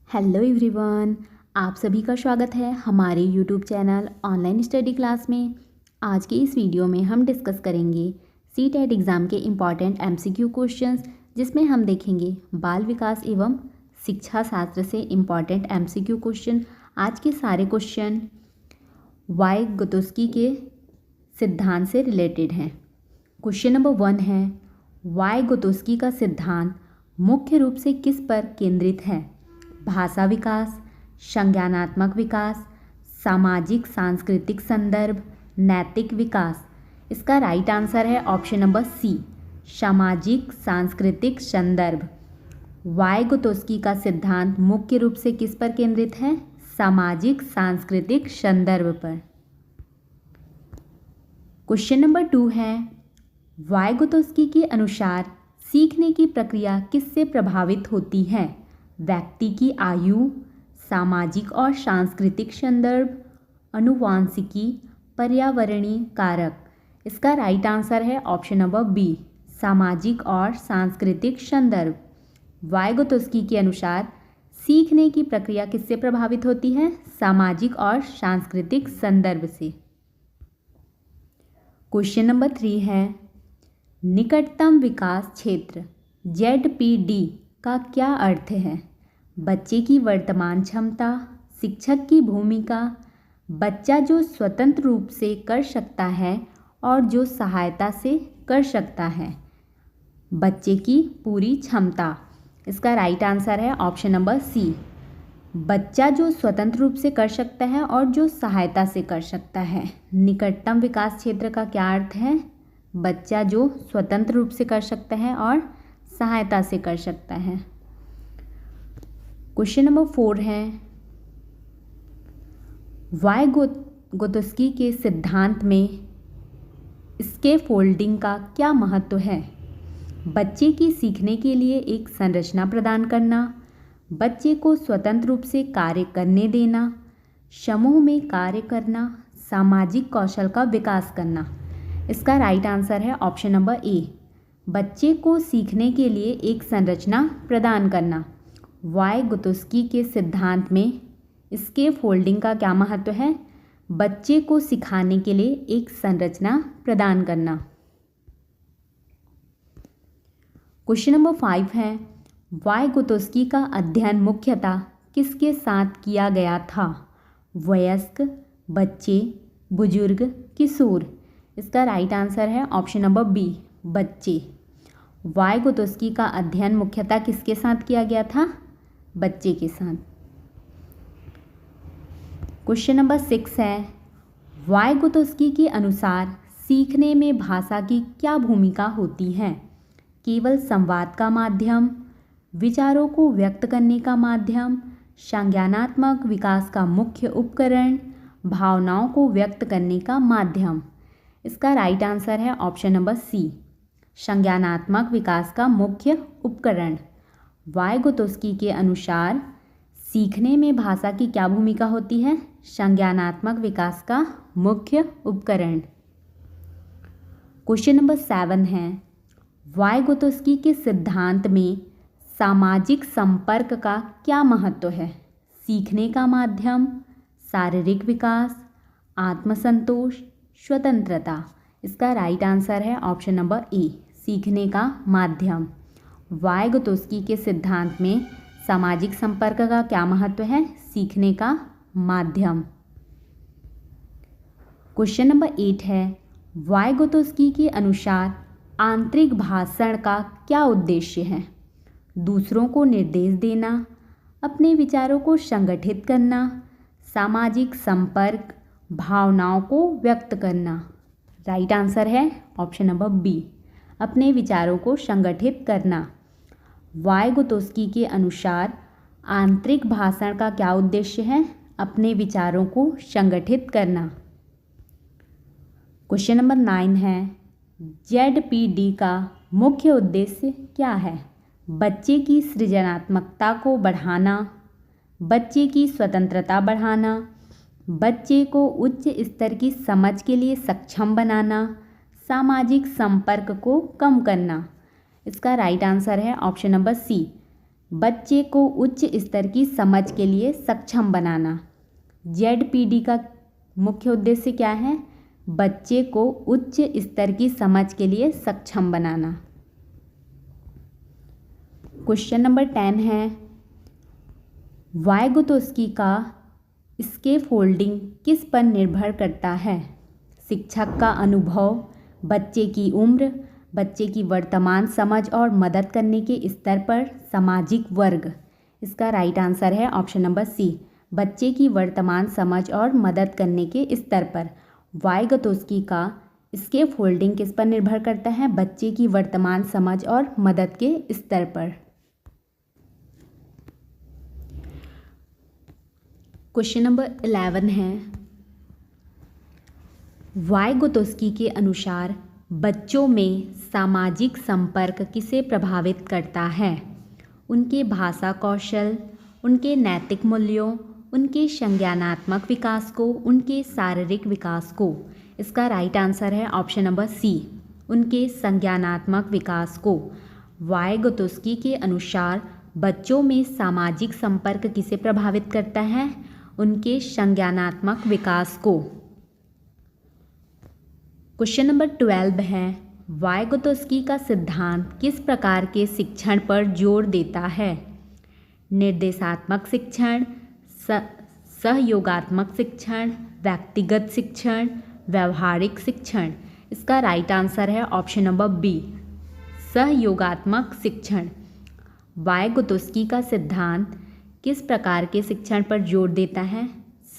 Hello everyone, आप सभी का स्वागत है हमारे YouTube channel online study class में। आज के इस वीडियो में हम डिस्कस करेंगे सीटेट एग्ज़ाम के इम्पॉर्टेंट एमसीक्यू क्वेश्चंस, जिसमें हम देखेंगे बाल विकास एवं शिक्षा शास्त्र से इम्पॉर्टेंट एमसीक्यू क्वेश्चन। आज के सारे क्वेश्चन वाइगोत्स्की के सिद्धांत से रिलेटेड हैं। क्वेश्चन नंबर 1 है, वाइगोत्स्की का सिद्धांत मुख्य रूप से किस पर केंद्रित है? भाषा विकास, संज्ञानात्मक विकास, सामाजिक सांस्कृतिक संदर्भ, नैतिक विकास। इसका राइट आंसर है ऑप्शन नंबर सी, सामाजिक सांस्कृतिक संदर्भ। वाइगोत्स्की का सिद्धांत मुख्य रूप से किस पर केंद्रित है? सामाजिक सांस्कृतिक संदर्भ पर। क्वेश्चन नंबर 2 है, वाइगोत्स्की के अनुसार सीखने की प्रक्रिया किससे प्रभावित होती है? व्यक्ति की आयु, सामाजिक और सांस्कृतिक संदर्भ, आनुवांशिकी, पर्यावरणीय कारक। इसका राइट आंसर है ऑप्शन नंबर बी, सामाजिक और सांस्कृतिक संदर्भ। वाइगोत्स्की के अनुसार सीखने की प्रक्रिया किससे प्रभावित होती है? सामाजिक और सांस्कृतिक संदर्भ से। क्वेश्चन नंबर 3 है, निकटतम विकास क्षेत्र ZPD का क्या अर्थ है? बच्चे की वर्तमान क्षमता, शिक्षक की भूमिका, बच्चा जो स्वतंत्र रूप से कर सकता है और जो सहायता से कर सकता है। बच्चे की पूरी क्षमता। इसका राइट आंसर है ऑप्शन नंबर सी, बच्चा जो स्वतंत्र रूप से कर सकता है और जो सहायता से कर सकता है। निकटतम विकास क्षेत्र का क्या अर्थ है? बच्चा जो स्वतंत्र रूप से कर सकता है और सहायता से कर सकता है। क्वेश्चन नंबर 4 है, वाइगोत्स्की के सिद्धांत में स्कैफोल्डिंग का क्या महत्व है? बच्चे की सीखने के लिए एक संरचना प्रदान करना, बच्चे को स्वतंत्र रूप से कार्य करने देना, समूह में कार्य करना, सामाजिक कौशल का विकास करना। इसका राइट आंसर है ऑप्शन नंबर ए, बच्चे को सीखने के लिए एक संरचना प्रदान करना। वाइगोत्स्की के सिद्धांत में स्कैफोल्डिंग का क्या महत्व है? बच्चे को सिखाने के लिए एक संरचना प्रदान करना। क्वेश्चन नंबर 5 है, वाइगोत्स्की का अध्ययन मुख्यतः किसके साथ किया गया था? वयस्क, बच्चे, बुजुर्ग, किशोर। इसका राइट आंसर है ऑप्शन नंबर बी, बच्चे। वाइगोत्स्की का अध्ययन मुख्यतः किसके साथ किया गया था? बच्चे के साथ। क्वेश्चन नंबर 6 है, वाइगोत्स्की के अनुसार सीखने में भाषा की क्या भूमिका होती है? केवल संवाद का माध्यम, विचारों को व्यक्त करने का माध्यम, संज्ञानात्मक विकास का मुख्य उपकरण, भावनाओं को व्यक्त करने का माध्यम। इसका राइट आंसर है ऑप्शन नंबर सी, संज्ञानात्मक विकास का मुख्य उपकरण। वाइगोत्स्की के अनुसार सीखने में भाषा की क्या भूमिका होती है? संज्ञानात्मक विकास का मुख्य उपकरण। क्वेश्चन नंबर 7 है, वाइगोत्स्की के सिद्धांत में सामाजिक संपर्क का क्या महत्व है? सीखने का माध्यम, शारीरिक विकास, आत्मसंतोष, स्वतंत्रता। इसका राइट आंसर है ऑप्शन नंबर ए, सीखने का माध्यम। वाइगोत्स्की के सिद्धांत में सामाजिक संपर्क का क्या महत्व है? सीखने का माध्यम। क्वेश्चन नंबर 8 है, वाइगोत्स्की के अनुसार आंतरिक भाषण का क्या उद्देश्य है? दूसरों को निर्देश देना, अपने विचारों को संगठित करना, सामाजिक संपर्क, भावनाओं को व्यक्त करना। राइट आंसर है ऑप्शन नंबर बी, अपने विचारों को संगठित करना। वाइगोत्स्की के अनुसार आंतरिक भाषण का क्या उद्देश्य है? अपने विचारों को संगठित करना। क्वेश्चन नंबर 9 है, ZPD का मुख्य उद्देश्य क्या है? बच्चे की सृजनात्मकता को बढ़ाना, बच्चे की स्वतंत्रता बढ़ाना, बच्चे को उच्च स्तर की समझ के लिए सक्षम बनाना, सामाजिक संपर्क को कम करना। इसका राइट आंसर है ऑप्शन नंबर सी, बच्चे को उच्च स्तर की समझ के लिए सक्षम बनाना। ZPD का मुख्य उद्देश्य क्या है? बच्चे को उच्च स्तर की समझ के लिए सक्षम बनाना। क्वेश्चन नंबर 10 है, वाइगोत्स्की का स्कैफोल्डिंग किस पर निर्भर करता है? शिक्षक का अनुभव, बच्चे की उम्र, बच्चे की वर्तमान समझ और मदद करने के स्तर पर, सामाजिक वर्ग। इसका राइट आंसर है ऑप्शन नंबर सी, बच्चे की वर्तमान समझ और मदद करने के स्तर पर। वाइगोत्स्की का स्कैफोल्डिंग किस पर निर्भर करता है? बच्चे की वर्तमान समझ और मदद के स्तर पर। क्वेश्चन नंबर 11 है, वाइगोत्स्की के अनुसार बच्चों में सामाजिक संपर्क किसे प्रभावित करता है? उनके भाषा कौशल, उनके नैतिक मूल्यों, उनके संज्ञानात्मक विकास को, उनके शारीरिक विकास को। इसका राइट आंसर है ऑप्शन नंबर सी, उनके संज्ञानात्मक विकास को। वाइगोत्स्की के अनुसार बच्चों में सामाजिक संपर्क किसे प्रभावित करता है? उनके संज्ञानात्मक विकास को। क्वेश्चन नंबर 12 है, वाइगोत्स्की का सिद्धांत किस प्रकार के शिक्षण पर जोर देता है? निर्देशात्मक शिक्षण, सहयोगात्मक शिक्षण, व्यक्तिगत शिक्षण, व्यवहारिक शिक्षण। इसका राइट आंसर है ऑप्शन नंबर बी, सहयोगात्मक शिक्षण। वाइगोत्स्की का सिद्धांत किस प्रकार के शिक्षण पर जोर देता है?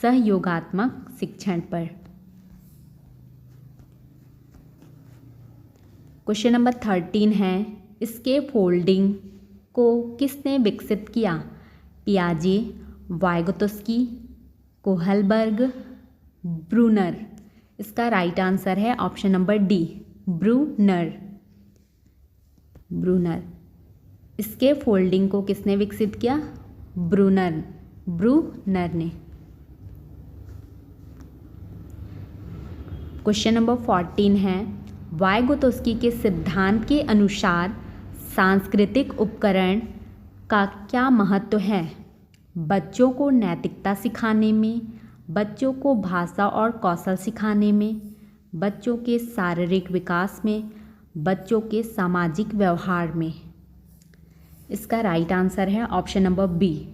सहयोगात्मक शिक्षण पर। क्वेश्चन नंबर 13 है, स्कैफोल्डिंग को किसने विकसित किया? पियाजे, वाइगोत्स्की, कोहलबर्ग, ब्रूनर। इसका राइट आंसर है option number D, Bruner. Scaffolding को किसने विकसित किया? ब्रूनर ने। क्वेश्चन नंबर 14 है, वाइगोत्स्की के सिद्धांत के अनुसार सांस्कृतिक उपकरण का क्या महत्व है? बच्चों को नैतिकता सिखाने में, बच्चों को भाषा और कौशल सिखाने में, बच्चों के शारीरिक विकास में, बच्चों के सामाजिक व्यवहार में। इसका राइट आंसर है ऑप्शन नंबर बी,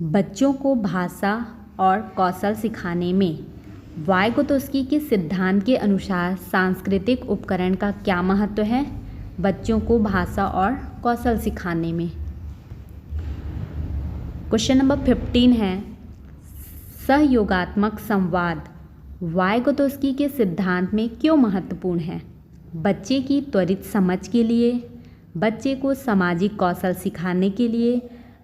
बच्चों को भाषा और कौशल सिखाने में। वाइगोत्स्की के सिद्धांत के अनुसार सांस्कृतिक उपकरण का क्या महत्व है? बच्चों को भाषा और कौशल सिखाने में। क्वेश्चन नंबर 15 है, सहयोगात्मक संवाद वाइगोत्स्की के सिद्धांत में क्यों महत्वपूर्ण है? बच्चे की त्वरित समझ के लिए, बच्चे को सामाजिक कौशल सिखाने के लिए,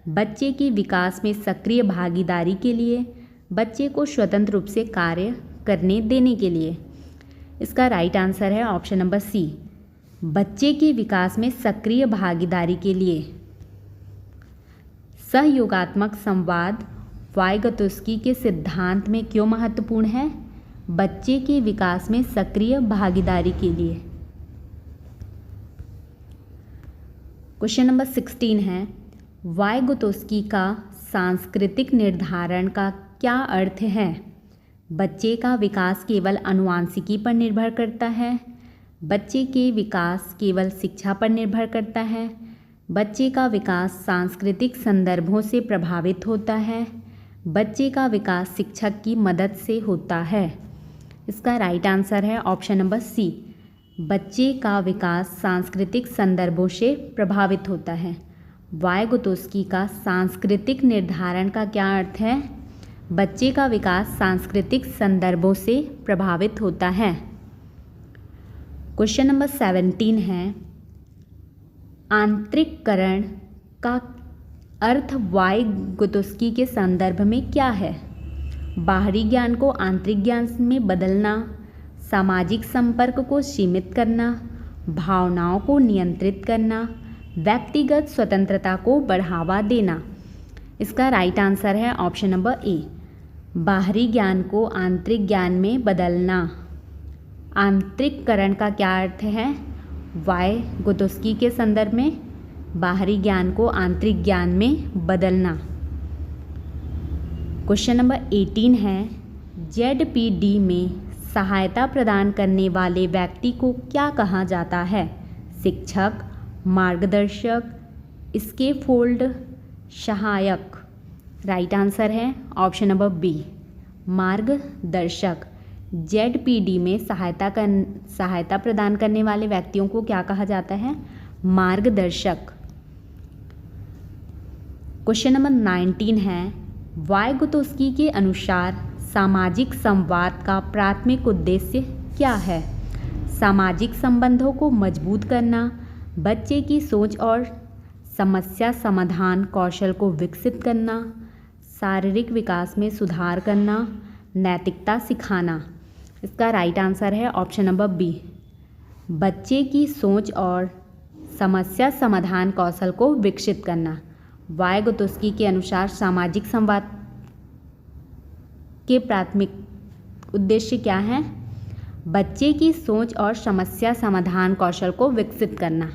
बच्चे के विकास में सक्रिय भागीदारी के लिए, बच्चे को स्वतंत्र रूप से कार्य करने देने के लिए। इसका राइट आंसर है ऑप्शन नंबर सी, बच्चे के विकास में सक्रिय भागीदारी के लिए। सहयोगात्मक संवाद वाइगोत्स्की के सिद्धांत में क्यों महत्वपूर्ण है? बच्चे के विकास में सक्रिय भागीदारी के लिए। क्वेश्चन नंबर 16 है, वाइगोत्स्की का सांस्कृतिक निर्धारण का क्या अर्थ है? बच्चे का विकास केवल आनुवांशिकी पर निर्भर करता है, बच्चे के विकास केवल शिक्षा पर निर्भर करता है, बच्चे का विकास सांस्कृतिक संदर्भों से प्रभावित होता है, बच्चे का विकास शिक्षक की मदद से होता है। इसका राइट आंसर है ऑप्शन नंबर सी, बच्चे का विकास सांस्कृतिक संदर्भों से प्रभावित होता है। वाइगोत्स्की का सांस्कृतिक निर्धारण का क्या अर्थ है? बच्चे का विकास सांस्कृतिक संदर्भों से प्रभावित होता है। क्वेश्चन नंबर 17 है, आंतरिककरण का अर्थ वाइगोत्स्की के संदर्भ में क्या है? बाहरी ज्ञान को आंतरिक ज्ञान में बदलना, सामाजिक संपर्क को सीमित करना, भावनाओं को नियंत्रित करना, व्यक्तिगत स्वतंत्रता को बढ़ावा देना। इसका राइट आंसर है ऑप्शन नंबर ए, बाहरी ज्ञान को आंतरिक ज्ञान में बदलना। आंतरिककरण का क्या अर्थ है? वाइगोत्स्की के संदर्भ में बाहरी ज्ञान को आंतरिक ज्ञान में बदलना। क्वेश्चन नंबर 18 है, ZPD में सहायता प्रदान करने वाले व्यक्ति को क्या कहा जाता है? शिक्षक, मार्गदर्शक, स्कैफोल्ड, सहायक। राइट आंसर है ऑप्शन नंबर बी, मार्गदर्शक। ZPD में सहायता प्रदान करने वाले व्यक्तियों को क्या कहा जाता है? मार्गदर्शक। क्वेश्चन नंबर 19 है, वाइगोत्स्की के अनुसार सामाजिक संवाद का प्राथमिक उद्देश्य क्या है? सामाजिक संबंधों को मजबूत करना, बच्चे की सोच और समस्या समाधान कौशल को विकसित करना, शारीरिक विकास में सुधार करना, नैतिकता सिखाना। इसका राइट आंसर है ऑप्शन नंबर बी, बच्चे की सोच और समस्या समाधान कौशल को विकसित करना। वाइगोत्स्की के अनुसार सामाजिक संवाद के प्राथमिक उद्देश्य क्या है? बच्चे की सोच और समस्या समाधान कौशल को विकसित करना।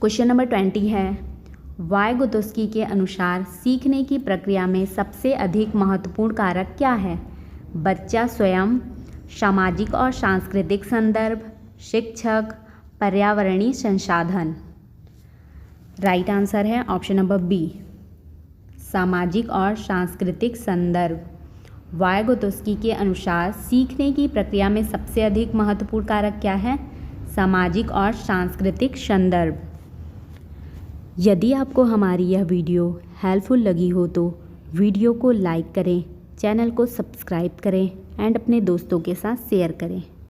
क्वेश्चन नंबर 20 है, वाइगोत्स्की के अनुसार सीखने की प्रक्रिया में सबसे अधिक महत्वपूर्ण कारक क्या है? बच्चा स्वयं, सामाजिक और सांस्कृतिक संदर्भ, शिक्षक, पर्यावरणीय संसाधन। राइट आंसर है ऑप्शन नंबर बी, सामाजिक और सांस्कृतिक संदर्भ। वाइगोत्स्की के अनुसार सीखने की प्रक्रिया में सबसे अधिक महत्वपूर्ण कारक क्या है? सामाजिक और सांस्कृतिक संदर्भ। यदि आपको हमारी यह वीडियो हेल्पफुल लगी हो तो वीडियो को लाइक करें, चैनल को सब्सक्राइब करें एंड अपने दोस्तों के साथ शेयर करें।